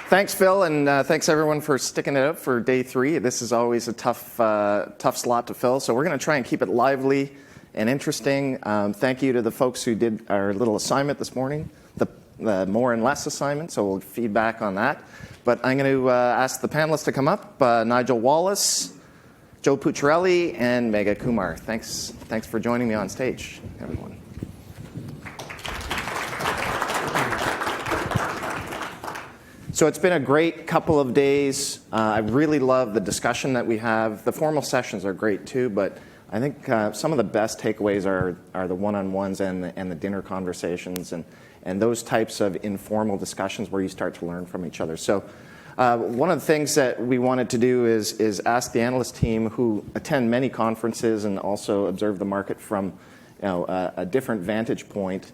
Thanks, Phil, and thanks everyone for sticking it out for day 3. This is always a tough slot to fill, so we're going to try and keep it lively and interesting. Thank you to the folks who did our little assignment this morning, the more and less assignment, so we'll feedback on that. But I'm going to ask the panelists to come up, Nigel Wallis, Joe Pucciarelli, and Megha Kumar. Thanks for joining me on stage, everyone. So it's been a great couple of days. I really love the discussion that we have. The formal sessions are great too, but I think some of the best takeaways are the one-on-ones and the dinner conversations and those types of informal discussions where you start to learn from each other. So one of the things that we wanted to do is ask the analyst team who attend many conferences and also observe the market from a different vantage point,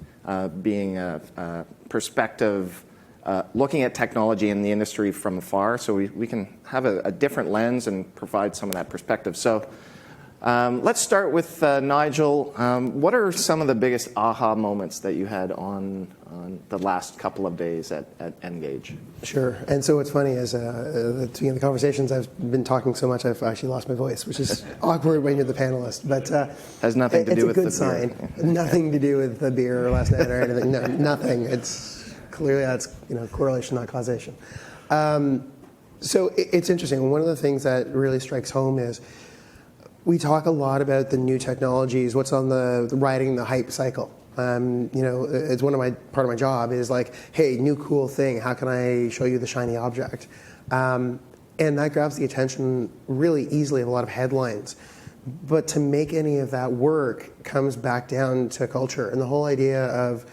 being a perspective looking at technology in the industry from afar, so we can have a different lens and provide some of that perspective. So let's start with Nigel. What are some of the biggest aha moments that you had on the last couple of days at Engage? Sure. And so what's funny is at the conversations, I've been talking so much I've actually lost my voice, which is awkward when you're the panelist. But has nothing to do with the beer. It's a good sign. Nothing to do with the beer last night or anything. No, nothing. It's clearly that's correlation, not causation. So it's interesting. One of the things that really strikes home is we talk a lot about the new technologies, what's on the riding the hype cycle. It's part of my job is like, hey, new cool thing. How can I show you the shiny object? And that grabs the attention really easily of a lot of headlines. But to make any of that work comes back down to culture, and the whole idea of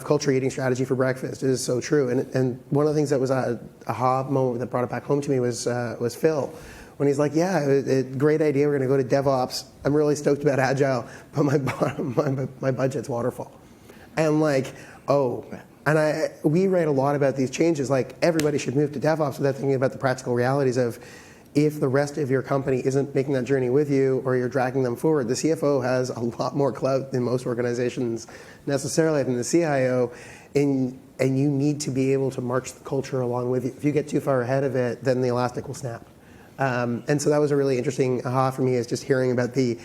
culture eating strategy for breakfast is so true. And one of the things that was a aha moment that brought it back home to me was Phil, when he's like, yeah, great idea, we're going to go to DevOps. I'm really stoked about Agile, but my budget's waterfall. And like, oh, and we write a lot about these changes, like everybody should move to DevOps without thinking about the practical realities of if the rest of your company isn't making that journey with you or you're dragging them forward. The CFO has a lot more clout than most organizations necessarily than the CIO, and you need to be able to march the culture along with you. If you get too far ahead of it, then the elastic will snap. And so that was a really interesting aha for me, is just hearing about you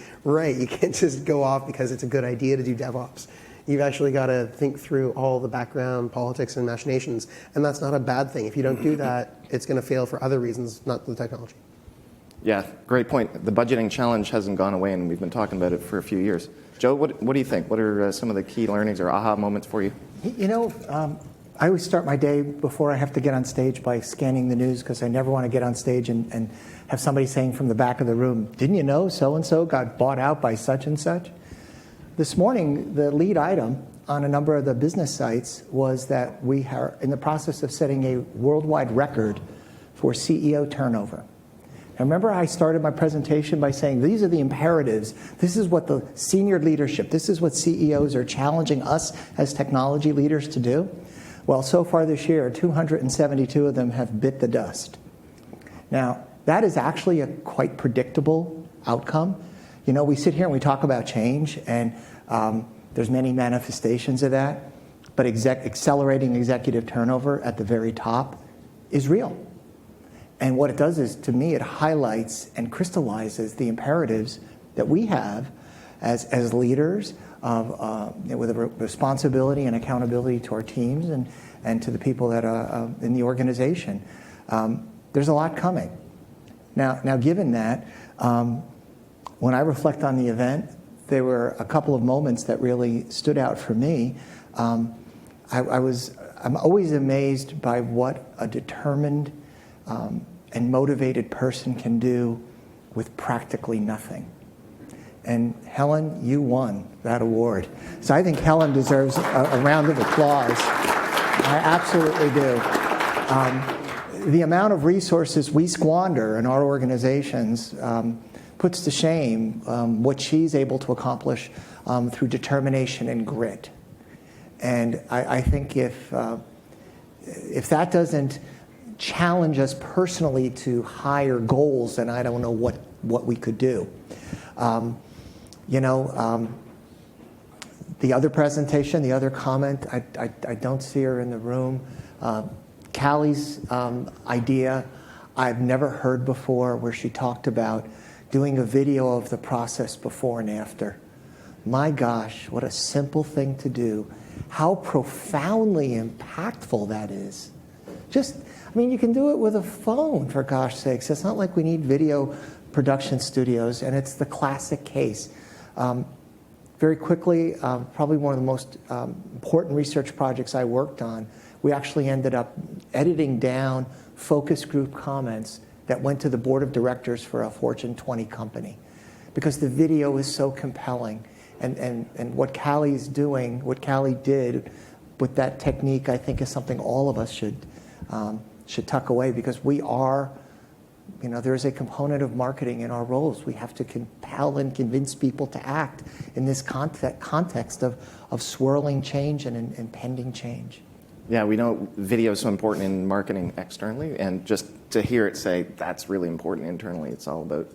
can't just go off because it's a good idea to do DevOps. You've actually got to think through all the background politics and machinations, and that's not a bad thing. If you don't do that, it's going to fail for other reasons, not the technology. Yeah, great point. The budgeting challenge hasn't gone away, and we've been talking about it for a few years. Joe, what do you think? What are some of the key learnings or aha moments for you? I always start my day before I have to get on stage by scanning the news, because I never want to get on stage and have somebody saying from the back of the room, didn't you know so-and-so got bought out by such and such? This morning, the lead item on a number of the business sites was that we are in the process of setting a worldwide record for CEO turnover. Now, remember I started my presentation by saying these are the imperatives. This is what the senior leadership, this is what CEOs are challenging us as technology leaders to do. Well, so far this year, 272 of them have bit the dust. Now, that is actually a quite predictable outcome. We sit here and we talk about change, and there's many manifestations of that, but accelerating executive turnover at the very top is real. And what it does is, to me, it highlights and crystallizes the imperatives that we have as leaders with a responsibility and accountability to our teams and to the people that are in the organization. There's a lot coming. Now, given that, when I reflect on the event, there were a couple of moments that really stood out for me. I'm always amazed by what a determined and motivated person can do with practically nothing. And Helen, you won that award. So I think Helen deserves a round of applause. I absolutely do. The amount of resources we squander in our organizations puts to shame what she's able to accomplish through determination and grit. And I think if that doesn't challenge us personally to higher goals, then I don't know what we could do. The other presentation, the other comment, I don't see her in the room. Callie's idea I've never heard before, where she talked about doing a video of the process before and after. My gosh, what a simple thing to do. How profoundly impactful that is. You can do it with a phone, for gosh sakes. It's not like we need video production studios, and it's the classic case. Very quickly, probably one of the most important research projects I worked on, we actually ended up editing down focus group comments that went to the board of directors for a Fortune 20 company, because the video is so compelling. And what Callie's doing, what Callie did with that technique, I think is something all of us should tuck away, because we are, there is a component of marketing in our roles. We have to compel and convince people to act in this context of swirling change and impending change. Yeah, we know video is so important in marketing externally, and just to hear it say that's really important internally, it's all about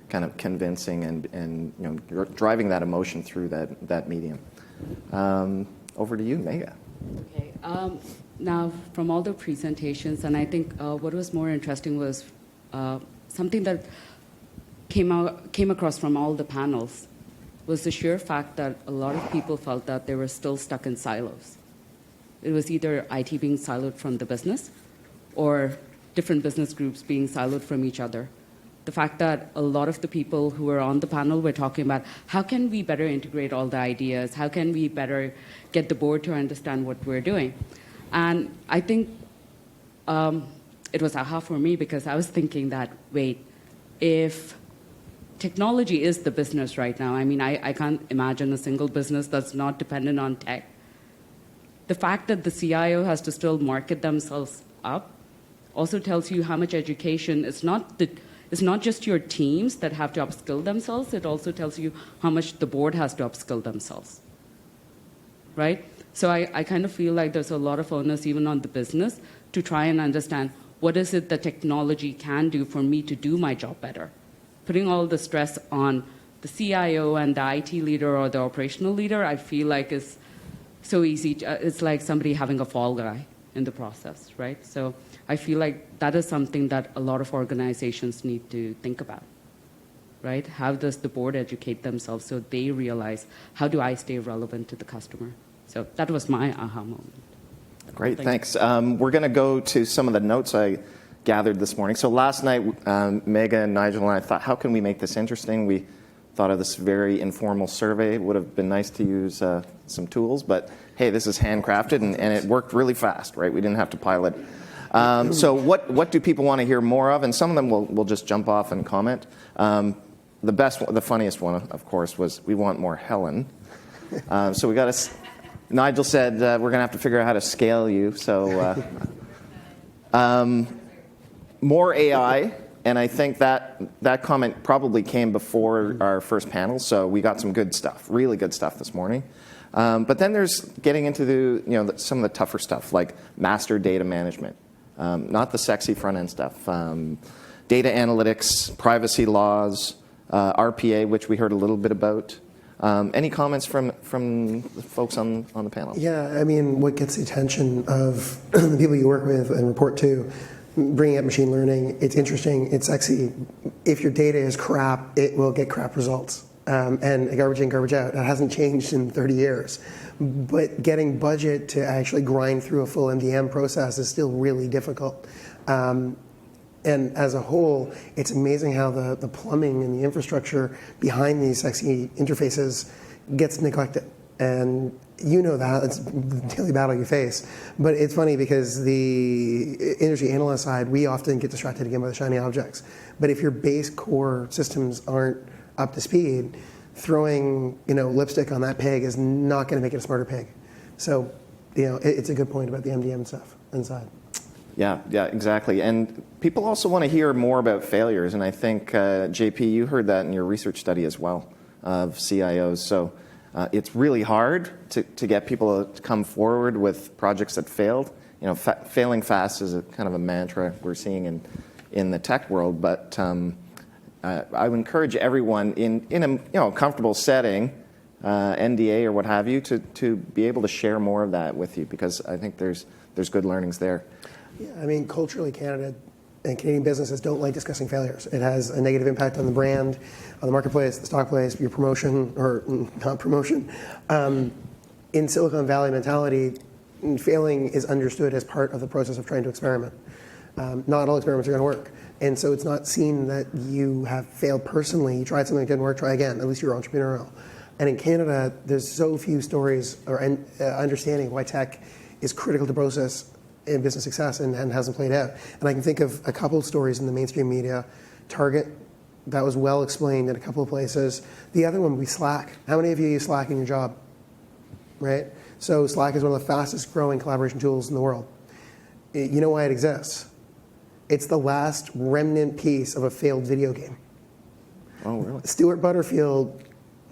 kind of convincing and driving that emotion through that medium. Over to you, Megha. Okay. Now, from all the presentations, and I think what was more interesting was something that came across from all the panels was the sheer fact that a lot of people felt that they were still stuck in silos. It was either IT being siloed from the business or different business groups being siloed from each other. The fact that a lot of the people who were on the panel were talking about how can we better integrate all the ideas, how can we better get the board to understand what we're doing. And I think it was aha for me, because I was thinking that, wait, if technology is the business right now, I can't imagine a single business that's not dependent on tech. The fact that the CIO has to still market themselves up also tells you how much education it's not just your teams that have to upskill themselves, it also tells you how much the board has to upskill themselves, right? So I kind of feel like there's a lot of onus even on the business to try and understand what is it that technology can do for me to do my job better. Putting all the stress on the CIO and the IT leader or the operational leader, I feel like is so easy. It's like somebody having a fall guy in the process, right? So I feel like that is something that a lot of organizations need to think about, right? How does the board educate themselves so they realize, how do I stay relevant to the customer? So that was my aha moment. Great, thanks. We're going to go to some of the notes I gathered this morning. So last night, Megha and Nigel and I thought, how can we make this interesting? We thought of this very informal survey. It would have been nice to use some tools, but hey, this is handcrafted, and it worked really fast, right? We didn't have to pilot. So what do people want to hear more of? And some of them will just jump off and comment. The funniest one, of course, was we want more Helen. So we got to. Nigel said we're going to have to figure out how to scale you. So more AI, and I think that comment probably came before our first panel. So we got some good stuff, really good stuff this morning. But then there's getting into some of the tougher stuff, like master data management, not the sexy front end stuff, data analytics, privacy laws, RPA, which we heard a little bit about. Any comments from the folks on the panel? Yeah, what gets the attention of the people you work with and report to, bringing up machine learning, it's interesting, it's sexy. If your data is crap, it will get crap results. And garbage in, garbage out. That hasn't changed in 30 years. But getting budget to actually grind through a full MDM process is still really difficult. And as a whole, it's amazing how the plumbing and the infrastructure behind these sexy interfaces gets neglected. And you know that, it's the daily battle you face. But it's funny because the industry analyst side, we often get distracted again by the shiny objects. But if your base core systems aren't up to speed, throwing lipstick on that pig is not going to make it a smarter pig. So it's a good point about the MDM stuff inside. Yeah, exactly. And people also want to hear more about failures. And I think, JP, you heard that in your research study as well of CIOs. So it's really hard to get people to come forward with projects that failed. Failing fast is a kind of a mantra we're seeing in the tech world. But I would encourage everyone in a comfortable setting, NDA or what have you, to be able to share more of that with you, because I think there's good learnings there. Yeah, I mean, culturally, Canada and Canadian businesses don't like discussing failures. It has a negative impact on the brand, on the marketplace, the stock place, your promotion, or not promotion. In Silicon Valley mentality, failing is understood as part of the process of trying to experiment. Not all experiments are going to work. And so it's not seen that you have failed personally. You tried something that didn't work, try again. At least you're entrepreneurial. And in Canada, there's so few stories or understanding why tech is critical to process in business success and hasn't played out. And I can think of a couple of stories in the mainstream media. Target, that was well explained in a couple of places. The other one would be Slack. How many of you use Slack in your job? Right? So Slack is one of the fastest growing collaboration tools in the world. You know why it exists? It's the last remnant piece of a failed video game. Oh, really? Stuart Butterfield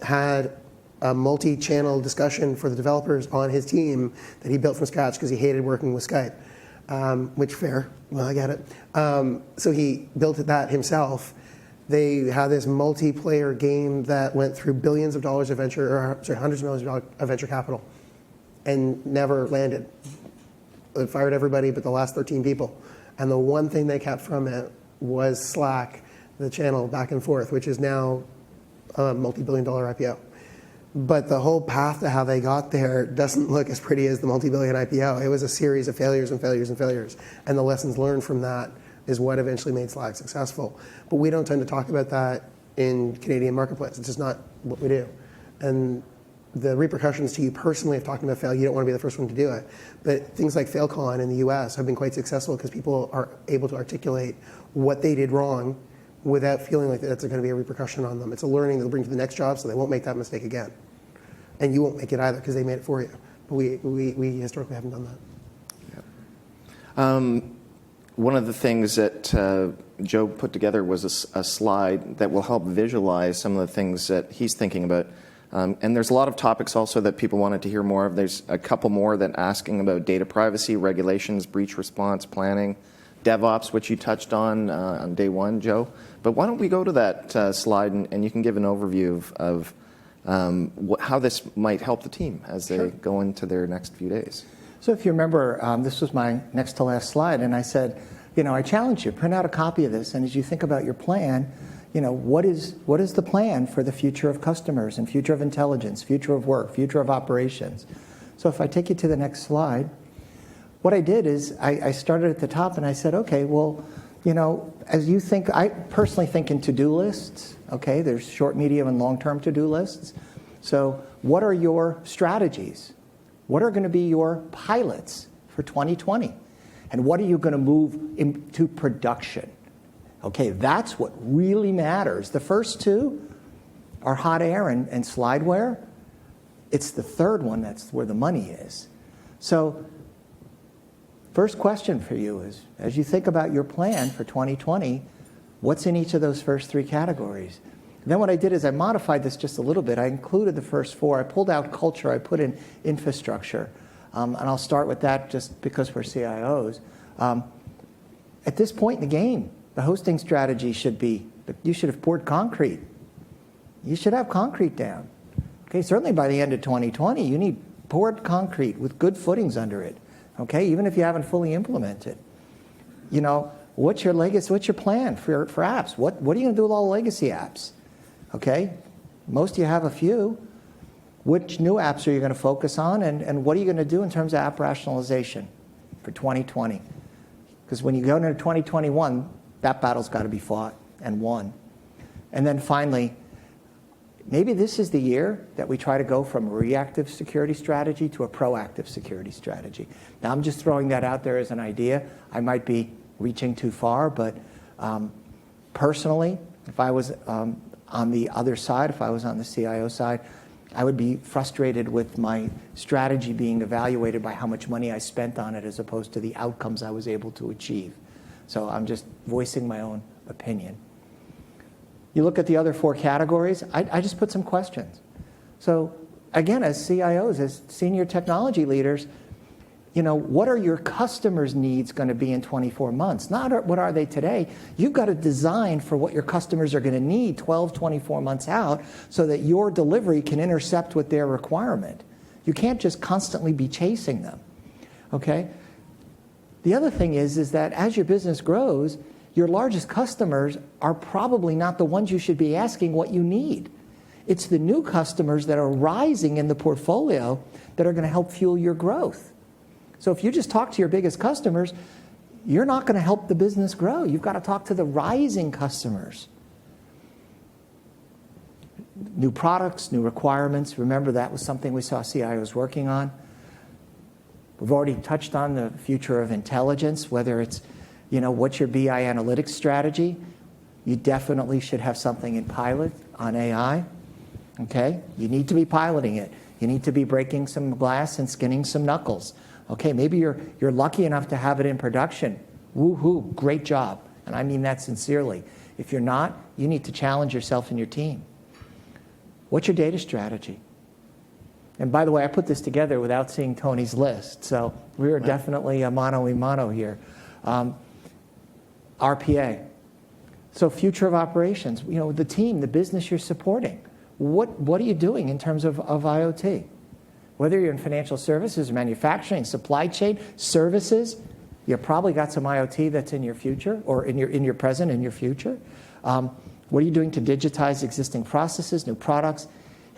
had a multi-channel discussion for the developers on his team that he built from scratch because he hated working with Skype, which fair. Well, I get it. So he built that himself. They had this multiplayer game that went through billions of dollars of hundreds of millions of venture capital, and never landed. It fired everybody but the last 13 people. And the one thing they kept from it was Slack, the channel back and forth, which is now a multi-billion-dollar IPO. But the whole path to how they got there doesn't look as pretty as the multi-billion IPO. It was a series of failures and failures and failures. And the lessons learned from that is what eventually made Slack successful. But we don't tend to talk about that in Canadian marketplace. It's just not what we do. And the repercussions to you personally of talking about fail, you don't want to be the first one to do it. But things like FailCon in the US have been quite successful because people are able to articulate what they did wrong without feeling like that's going to be a repercussion on them. It's a learning they'll bring to the next job so they won't make that mistake again. And you won't make it either because they made it for you. But we historically haven't done that. Yeah. One of the things that Joe put together was a slide that will help visualize some of the things that he's thinking about. And there's a lot of topics also that people wanted to hear more of. There's a couple more that asking about data privacy, regulations, breach response planning, DevOps, which you touched on day one, Joe. But why don't we go to that slide and you can give an overview of how this might help the team as they go into their next few days. So if you remember, this was my next to last slide, and I said, I challenge you, print out a copy of this, and as you think about your plan, what is the plan for the future of customers and future of intelligence, future of work, future of operations? So if I take you to the next slide, what I did is I started at the top and I said, okay, well, as you think, I personally think in to-do lists, okay? There's short, medium, and long-term to-do lists. So what are your strategies? What are going to be your pilots for 2020? And what are you going to move into production? Okay, that's what really matters. The first two are hot air and slideware. It's the third one that's where the money is. So first question for you is, as you think about your plan for 2020, what's in each of those first three categories? And then what I did is I modified this just a little bit. I included the first four. I pulled out culture. I put in infrastructure. And I'll start with that just because we're CIOs. At this point in the game, the hosting strategy should be, you should have poured concrete. You should have concrete down. Okay, certainly by the end of 2020, you need poured concrete with good footings under it. Okay, even if you haven't fully implemented. What's your legacy? What's your plan for apps? What are you going to do with all the legacy apps? Okay, most of you have a few. Which new apps are you going to focus on, and what are you going to do in terms of app rationalization for 2020? Because when you go into 2021, that battle's got to be fought and won. And then finally, maybe this is the year that we try to go from a reactive security strategy to a proactive security strategy. Now, I'm just throwing that out there as an idea. I might be reaching too far, but personally, if I was on the other side, if I was on the CIO side, I would be frustrated with my strategy being evaluated by how much money I spent on it as opposed to the outcomes I was able to achieve. So I'm just voicing my own opinion. You look at the other four categories, I just put some questions. So again, as CIOs, as senior technology leaders, what are your customers' needs going to be in 24 months? Not what are they today. You've got to design for what your customers are going to need 12, 24 months out so that your delivery can intercept with their requirement. You can't just constantly be chasing them. Okay? The other thing is that as your business grows, your largest customers are probably not the ones you should be asking what you need. It's the new customers that are rising in the portfolio that are going to help fuel your growth. So if you just talk to your biggest customers, you're not going to help the business grow. You've got to talk to the rising customers. New products, new requirements. Remember, that was something we saw CIOs working on. We've already touched on the future of intelligence, whether it's, what's your BI analytics strategy? You definitely should have something in pilot on AI. Okay? You need to be piloting it. You need to be breaking some glass and skinning some knuckles. Okay, maybe you're lucky enough to have it in production. Woo-hoo, great job. And I mean that sincerely. If you're not, you need to challenge yourself and your team. What's your data strategy? And by the way, I put this together without seeing Tony's list, so we are definitely a mano a mano here. RPA. So future of operations, the team, the business you're supporting. What are you doing in terms of IoT? Whether you're in financial services, manufacturing, supply chain, services, you probably got some IoT that's in your future, or in your present, in your future. What are you doing to digitize existing processes, new products?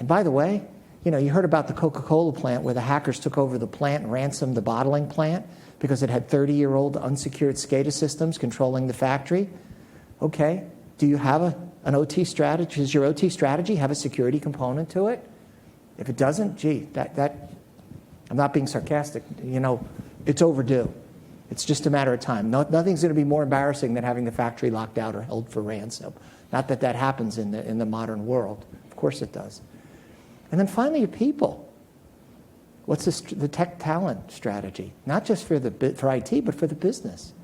And by the way, you heard about the Coca-Cola plant where the hackers took over the plant and ransomed the bottling plant because it had 30-year-old unsecured SCADA systems controlling the factory. Okay, do you have an OT strategy? Does your OT strategy have a security component to it? If it doesn't, I'm not being sarcastic. It's overdue. It's just a matter of time. Nothing's going to be more embarrassing than having the factory locked out or held for ransom. Not that happens in the modern world. Of course it does. And then finally, your people. What's the tech talent strategy? Not just for IT, but for the business.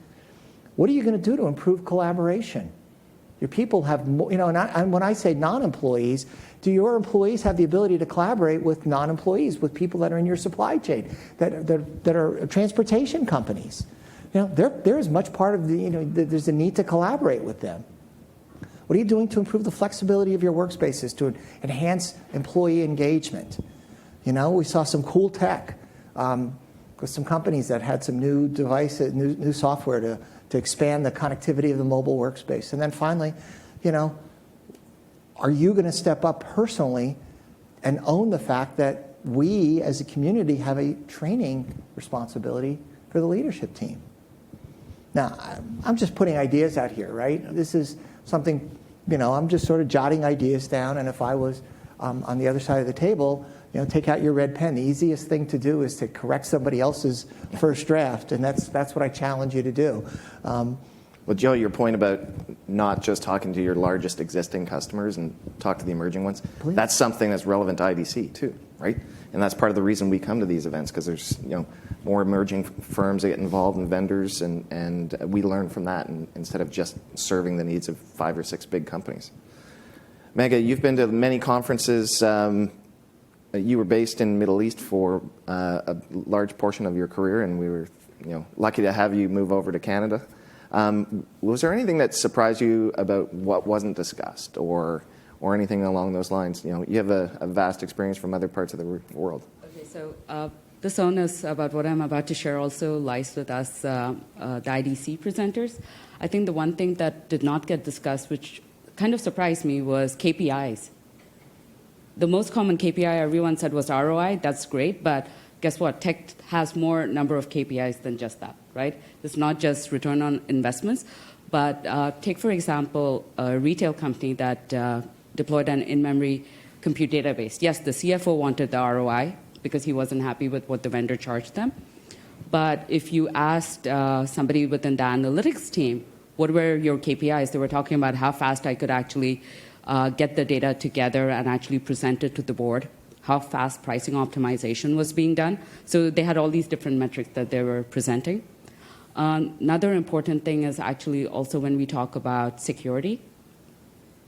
What are you going to do to improve collaboration? Your people have more, and when I say non-employees, do your employees have the ability to collaborate with non-employees, with people that are in your supply chain, that are transportation companies? There is much part of there's a need to collaborate with them. What are you doing to improve the flexibility of your workspaces, to enhance employee engagement? We saw some cool tech with some companies that had some new devices, new software to expand the connectivity of the mobile workspace. And then finally, are you going to step up personally and own the fact that we as a community have a training responsibility for the leadership team? Now, I'm just putting ideas out here, right? This is something, I'm just sort of jotting ideas down, and if I was on the other side of the table, take out your red pen. The easiest thing to do is to correct somebody else's first draft, and that's what I challenge you to do. Well, Joe, your point about not just talking to your largest existing customers and talk to the emerging ones, Please. That's something that's relevant to IDC too, right? And that's part of the reason we come to these events, because there's more emerging firms that get involved and vendors, and we learn from that instead of just serving the needs of 5 or 6 big companies. Megha, you've been to many conferences. You were based in the Middle East for a large portion of your career, and we were lucky to have you move over to Canada. Was there anything that surprised you about what wasn't discussed, or anything along those lines? You have a vast experience from other parts of the world. Okay, so this onus about what I'm about to share also lies with us, the IDC presenters. I think the one thing that did not get discussed, which kind of surprised me, was KPIs. The most common KPI everyone said was ROI. That's great, but guess what? Tech has more number of KPIs than just that, right? It's not just return on investments, but take, for example, a retail company that deployed an in-memory compute database. Yes, the CFO wanted the ROI because he wasn't happy with what the vendor charged them. But if you asked somebody within the analytics team, what were your KPIs? They were talking about how fast I could actually get the data together and actually present it to the board, how fast pricing optimization was being done. So they had all these different metrics that they were presenting. Another important thing is actually also when we talk about security.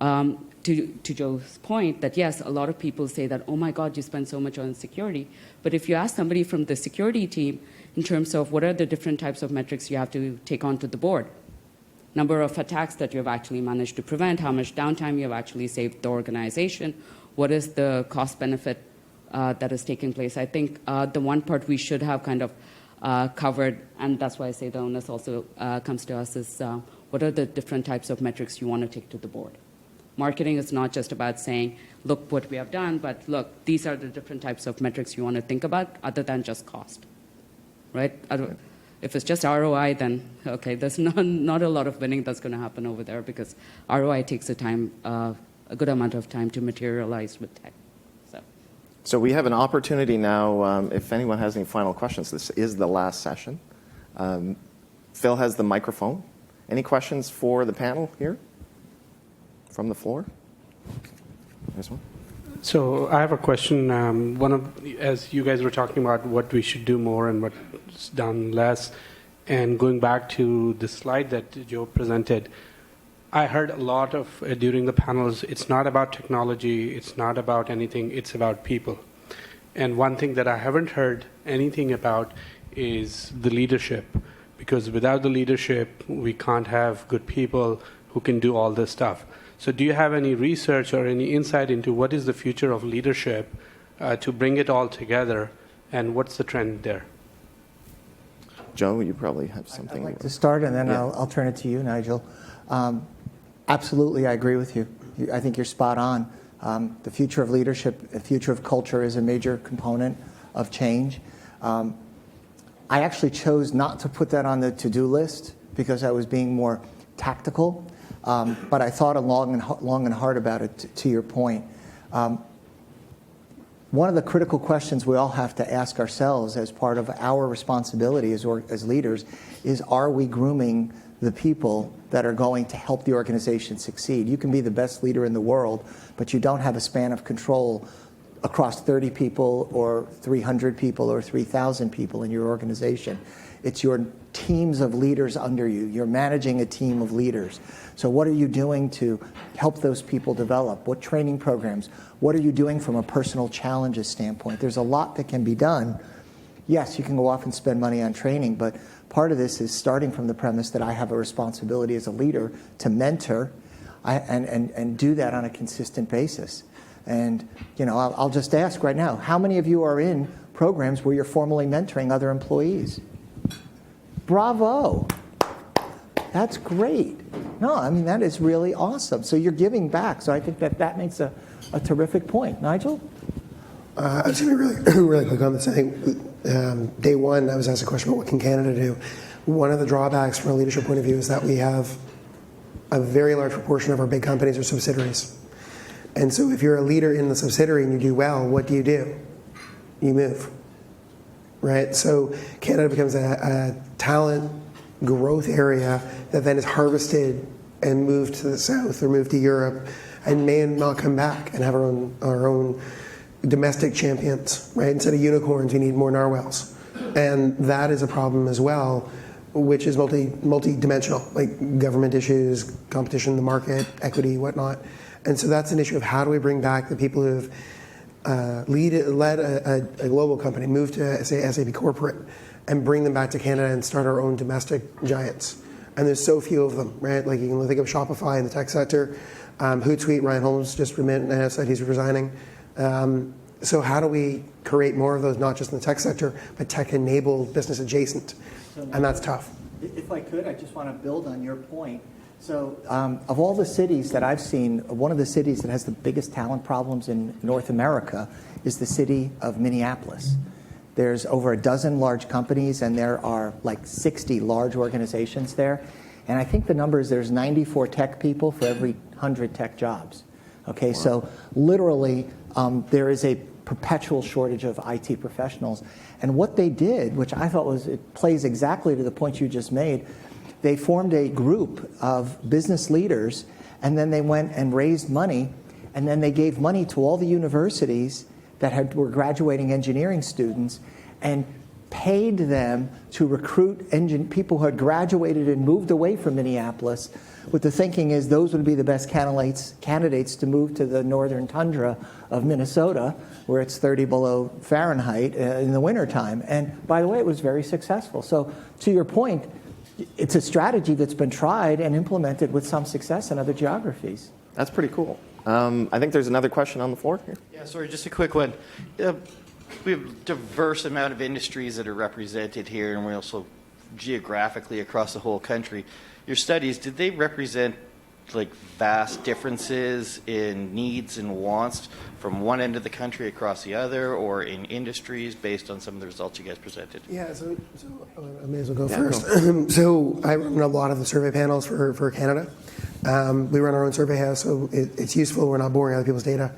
To Joe's point, that yes, a lot of people say that, oh my God, you spend so much on security. But if you ask somebody from the security team in terms of what are the different types of metrics you have to take onto the board, number of attacks that you have actually managed to prevent, how much downtime you have actually saved the organization, what is the cost benefit that is taking place. I think the one part we should have kind of covered, and that's why I say the onus also comes to us is what are the different types of metrics you want to take to the board. Marketing is not just about saying, look what we have done, but look, these are the different types of metrics you want to think about other than just cost, right? If it's just ROI, then, okay, there's not a lot of winning that's going to happen over there because ROI takes a good amount of time to materialize with tech. So we have an opportunity now, if anyone has any final questions, this is the last session. Phil has the microphone. Any questions for the panel here from the floor? There's one. So I have a question. As you guys were talking about what we should do more and what's done less, and going back to the slide that Joe presented, I heard a lot of, during the panels, it's not about technology, it's not about anything, it's about people. And one thing that I haven't heard anything about is the leadership, because without the leadership, we can't have good people who can do all this stuff. So do you have any research or any insight into what is the future of leadership to bring it all together, and what's the trend there? Joe, you probably have something. I'd like to start, and then Yeah. I'll turn it to you, Nigel. Absolutely, I agree with you. I think you're spot on. The future of leadership, the future of culture is a major component of change. I actually chose not to put that on the to-do list because I was being more tactical, but I thought long and hard about it, to your point. One of the critical questions we all have to ask ourselves as part of our responsibility as leaders is, are we grooming the people that are going to help the organization succeed? You can be the best leader in the world, but you don't have a span of control across 30 people or 300 people or 3,000 people in your organization. It's your teams of leaders under you. You're managing a team of leaders. So what are you doing to help those people develop? What training programs? What are you doing from a personal challenges standpoint? There's a lot that can be done. Yes, you can go off and spend money on training, but part of this is starting from the premise that I have a responsibility as a leader to mentor and do that on a consistent basis. And I'll just ask right now, how many of you are in programs where you're formally mentoring other employees? Bravo. That's great. No, I mean, that is really awesome. So you're giving back. So I think that makes a terrific point. Nigel? I was going to be really quick on this. I think day one, I was asked a question about what can Canada do. One of the drawbacks from a leadership point of view is that we have a very large proportion of our big companies are subsidiaries. And so if you're a leader in the subsidiary and you do well, what do? You move, right? So Canada becomes a talent growth area that then is harvested and moved to the south or moved to Europe and may not come back and have our own domestic champions, right? Instead of unicorns, we need more narwhals. And that is a problem as well, which is multi-dimensional, like government issues, competition in the market, equity, whatnot. And so that's an issue of how do we bring back the people who have led a global company, moved to, say, SAP corporate, and bring them back to Canada and start our own domestic giants. And there's so few of them, right? Like you can think of Shopify in the tech sector, Hootsuite, Ryan Holmes just announced that he's resigning. So how do we create more of those, not just in the tech sector, but tech-enabled, business adjacent? And that's tough. If I could, I just want to build on your point. So of all the cities that I've seen, one of the cities that has the biggest talent problems in North America is the city of Minneapolis. There's over a dozen large companies, and there are like 60 large organizations there. And I think the number is there's 94 tech people for every 100 tech jobs. Okay, wow. So literally there is a perpetual shortage of IT professionals. And what they did, which I thought it plays exactly to the point you just made, they formed a group of business leaders, and then they went and raised money, and then they gave money to all the universities that were graduating engineering students and paid them to recruit people who had graduated and moved away from Minneapolis, with the thinking is those would be the best candidates to move to the northern tundra of Minnesota, where it's 30 below Fahrenheit in the wintertime. And by the way, it was very successful. So to your point, it's a strategy that's been tried and implemented with some success in other geographies. That's pretty cool. I think there's another question on the floor here. Yeah, sorry, just a quick one. We have a diverse amount of industries that are represented here, and we're also geographically across the whole country. Your studies, did they represent like vast differences in needs and wants from one end of the country across the other, or in industries based on some of the results you guys presented? Yeah, so I may as well go first. So I run a lot of the survey panels for Canada. We run our own survey house, so it's useful. We're not boring other people's data.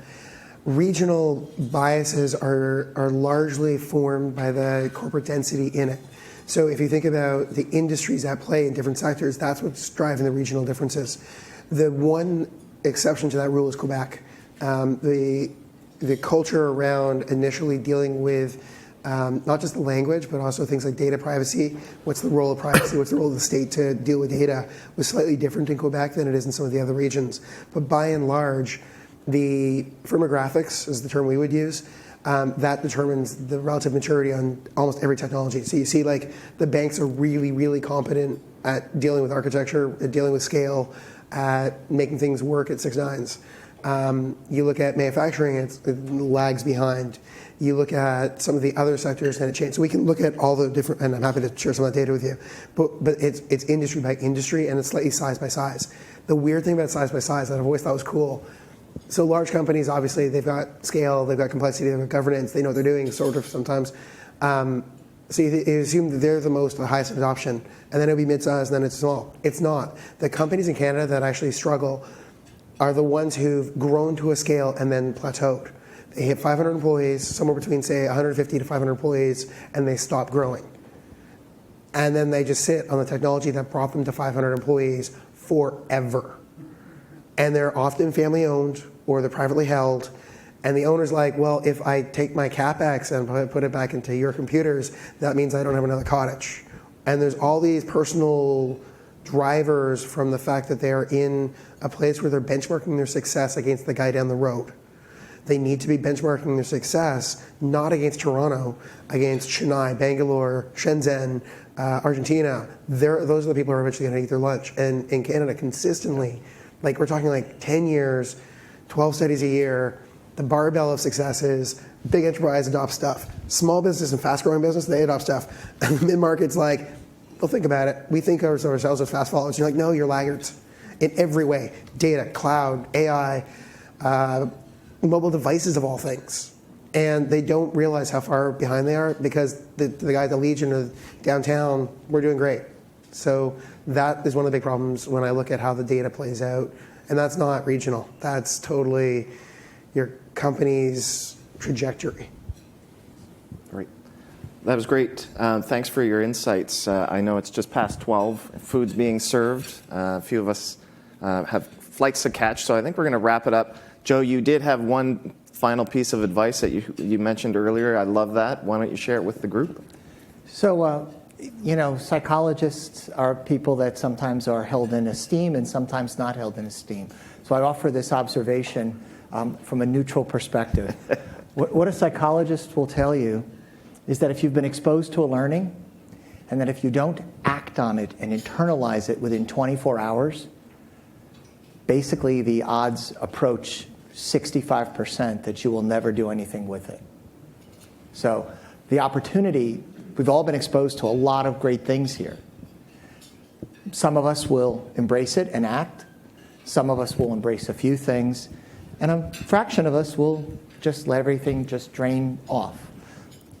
Regional biases are largely formed by the corporate density in it. So if you think about the industries at play in different sectors, that's what's driving the regional differences. The one exception to that rule is Quebec. The culture around initially dealing with not just the language, but also things like data privacy. What's the role of privacy? What's the role of the state to deal with data was slightly different in Quebec than it is in some of the other regions. But by and large, the firmographics is the term we would use. That determines the relative maturity on almost every technology. So you see, like, the banks are really, really competent at dealing with architecture, at dealing with scale, at making things work at 6 nines. You look at manufacturing, it lags behind. You look at some of the other sectors and it changes. So we can look at all the different, and I'm happy to share some of that data with you, but it's industry by industry and it's slightly size by size. The weird thing about size by size that I've always thought was cool, so large companies, obviously, they've got scale, they've got complexity, they've got governance, they know what they're doing, sort of, sometimes. So you assume that they're the highest adoption, and then it'll be mid-size, and then it's small. It's not. The companies in Canada that actually struggle are the ones who've grown to a scale and then plateaued. They hit 500 employees, somewhere between, say, 150 to 500 employees, and they stop growing. And then they just sit on the technology that brought them to 500 employees forever. And they're often family-owned or they're privately held. And the owner's like, well, if I take my CapEx and put it back into your computers, that means I don't have another cottage. And there's all these personal drivers from the fact that they are in a place where they're benchmarking their success against the guy down the road. They need to be benchmarking their success not against Toronto, against Chennai, Bangalore, Shenzhen, Argentina. Those are the people who are eventually going to eat their lunch. And in Canada, consistently, like we're talking like 10 years, 12 studies a year, the barbell of success is big enterprise adopt stuff. Small business and fast growing business, they adopt stuff. And mid-market's like, well, think about it. We think of ourselves as fast followers. You're like, no, you're laggards in every way. Data, cloud, AI, mobile devices of all things. And they don't realize how far behind they are because the guy at the Legion of downtown, we're doing great. So that is one of the big problems when I look at how the data plays out. And that's not regional. That's totally your company's trajectory. Great. That was great. Thanks for your insights. I know it's just past 12. Food's being served. A few of us have flights to catch, so I think we're going to wrap it up. Joe, you did have one final piece of advice that you mentioned earlier. I love that. Why don't you share it with the group? So, psychologists are people that sometimes are held in esteem and sometimes not held in esteem. So I offer this observation from a neutral perspective. What a psychologist will tell you is that if you've been exposed to a learning and that if you don't act on it and internalize it within 24 hours, basically the odds approach 65% that you will never do anything with it. So the opportunity, we've all been exposed to a lot of great things here. Some of us will embrace it and act. Some of us will embrace a few things. And a fraction of us will just let everything just drain off.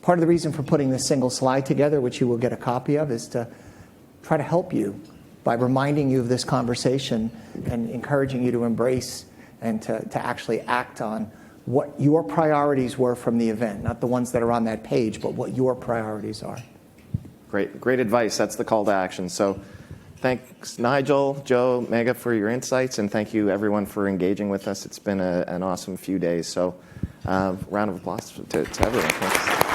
Part of the reason for putting this single slide together, which you will get a copy of, is to try to help you by reminding you of this conversation and encouraging you to embrace and to actually act on what your priorities were from the event, not the ones that are on that page, but what your priorities are. Great advice. That's the call to action. So thanks, Nigel, Joe, Megha, for your insights, and thank you, everyone, for engaging with us. It's been an awesome few days. So round of applause to everyone. Thanks.